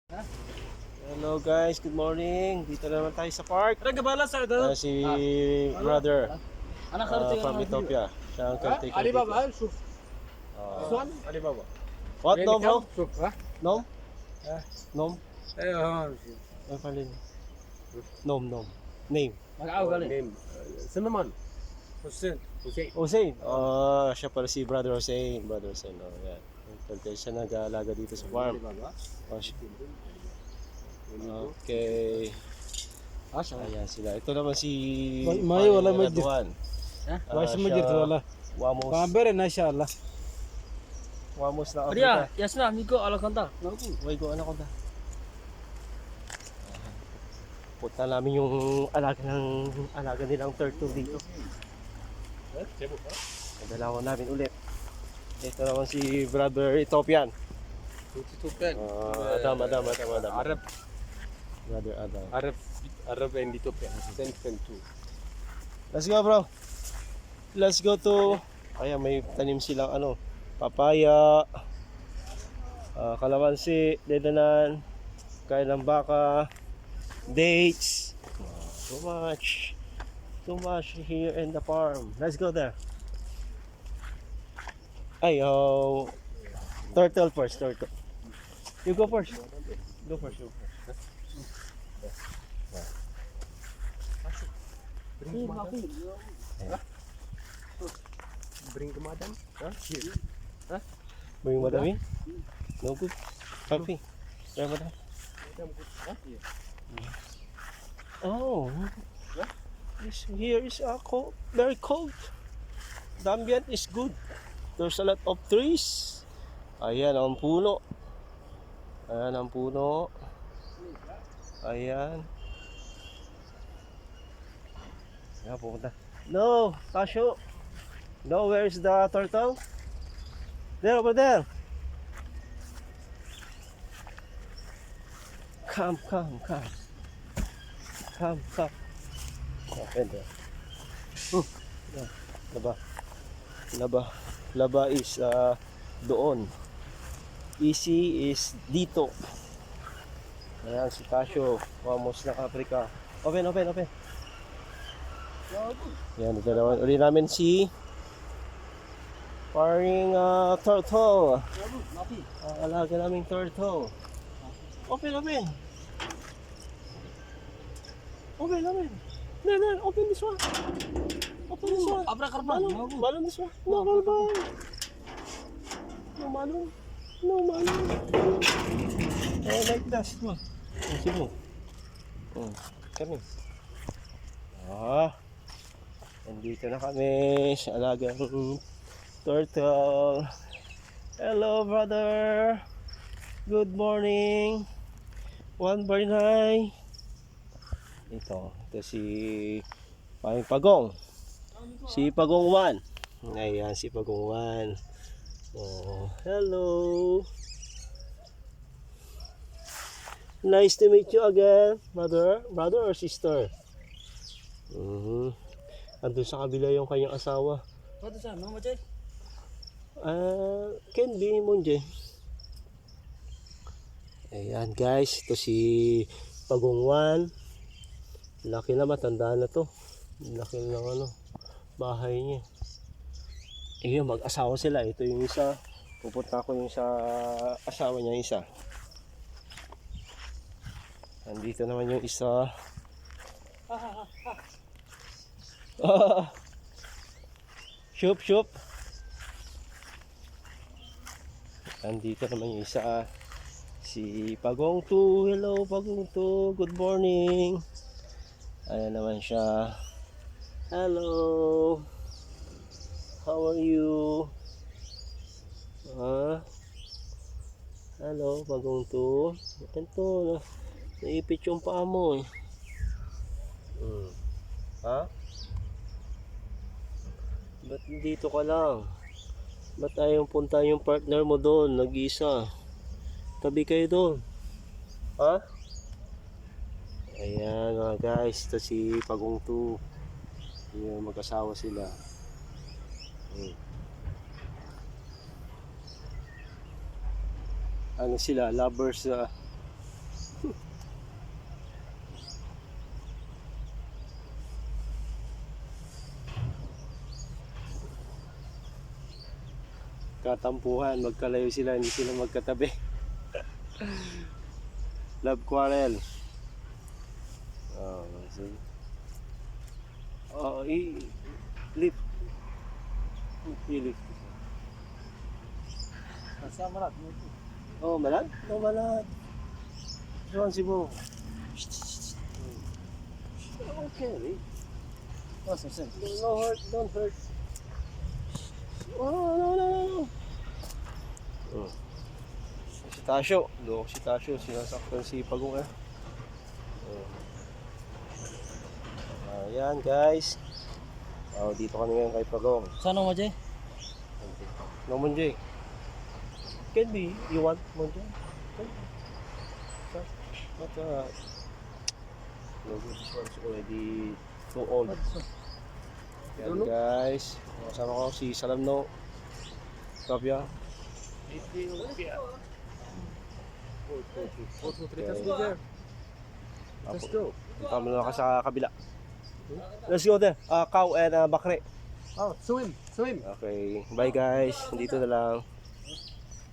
Hello guys, good morning. Dito naman tayo sa park. Si brother from Ethiopia. Siya ang caretaker dito. Alibaba, شوف Uh, شلون؟ Alibaba. what nom bro? شوف ها Nom? Nom? ايوه ها Ano pa rin? Nom. Name? name سليمان حسين Hussein. Siya pala si brother Hussein. Brother Hussein. Oh, yan. Siya nag-aalaga dito sa farm. Oh, okay. Ayan sila. Ito naman si May wala may Raduan. Wais siya, majir wala. Wamos. Pambere na insya Allah. Wamos na Ria, Africa. Yasna, Miko, Alakanta. Wait ko, anak ko na. Punta namin yung alaga nilang turtle dito. Nadala ko namin ulit. Ito naman si brother Ethiopian. Adam. Arab Brother Adam. Arab and Ethiopia same too. Let's go bro. Let's go to... Ayan, may tanim silang papaya, kalamansi, dedanan, kain ng baka, dates. Too much here in the farm. Let's go there. Turtle first, turtle. You go first. Go first. Bring the madam. Here. Bring madami? No good. Coffee. There, madam. Oh. Here is cold, very cold. The ambient is good. There's a lot of trees. Ayan ang puno. Ayan. Ayan, pupunta. No, Tasho. No, where is the turtle? There, over there. Come. Open there. Laba is doon. Easy is dito. Ayan si Tasho. Vamos ng Africa. Open. Yan, ito naman uli namin si paring turtle. Alaga naming turtle. Open. No, open this one. Balon this one. No, balon. No, malon. Like that. Sige. Kami. Nandito na kami sa alagang turtle. Hello, brother. Good morning. 1/9. Ito si Pagong Pagong. Si Pagong 1. Ayan, si Pagong 1. Oh, hello. Nice to meet you again, brother or sister. Andun sa kabila yung kanyang asawa. Can be Monje. Ayan guys, ito si Pagong 1. Laki na, matanda na to. Laki ng bahay niya. Ayun, mag-asawa sila. Ito yung isa. Pupunta ko yung sa asawa niya isa. Nandito naman yung isa. Shoop. Nandito naman yung isa. Si Pagong 2. Hello Pagong 2. Good morning. Ayan naman siya. Hello. How are you? Hello Pagong 2. Ito, naipit yung paa mo eh. Ba't dito ka lang? Ba't ayaw punta yung partner mo doon? Nag-isa. Tabi kayo doon. Ayan mga guys, ito si Pagong 2. Ayan, mag-asawa sila. Sila, lovers Katampuhan, magkalayo sila, hindi sila magkatabi. Love quarrel. Oh, see. Oh, lift. Lift. Kasama lahat. Oh, malat? Oh, malat. Suwan si Bo. Okay. Awesome, sen. No hurt, don't hurt. Oh, no. Oh. Si Tasyo. Loko si Tasyo. Sinasaktan si Pagong eh. Oh. Ayan guys. Oh, dito kami ngayon kay Pagong. Saan mo, Jay? No, Monjay. Can be. You want Monjay? But no, this one's already too old. Yan guys. Kasama ko si Salamno. Kapya. Let's go. Punta mo na ka sa kabila. Let's go there. Cow and bakre. Oh, swim. Okay. Bye guys. Dito na lang.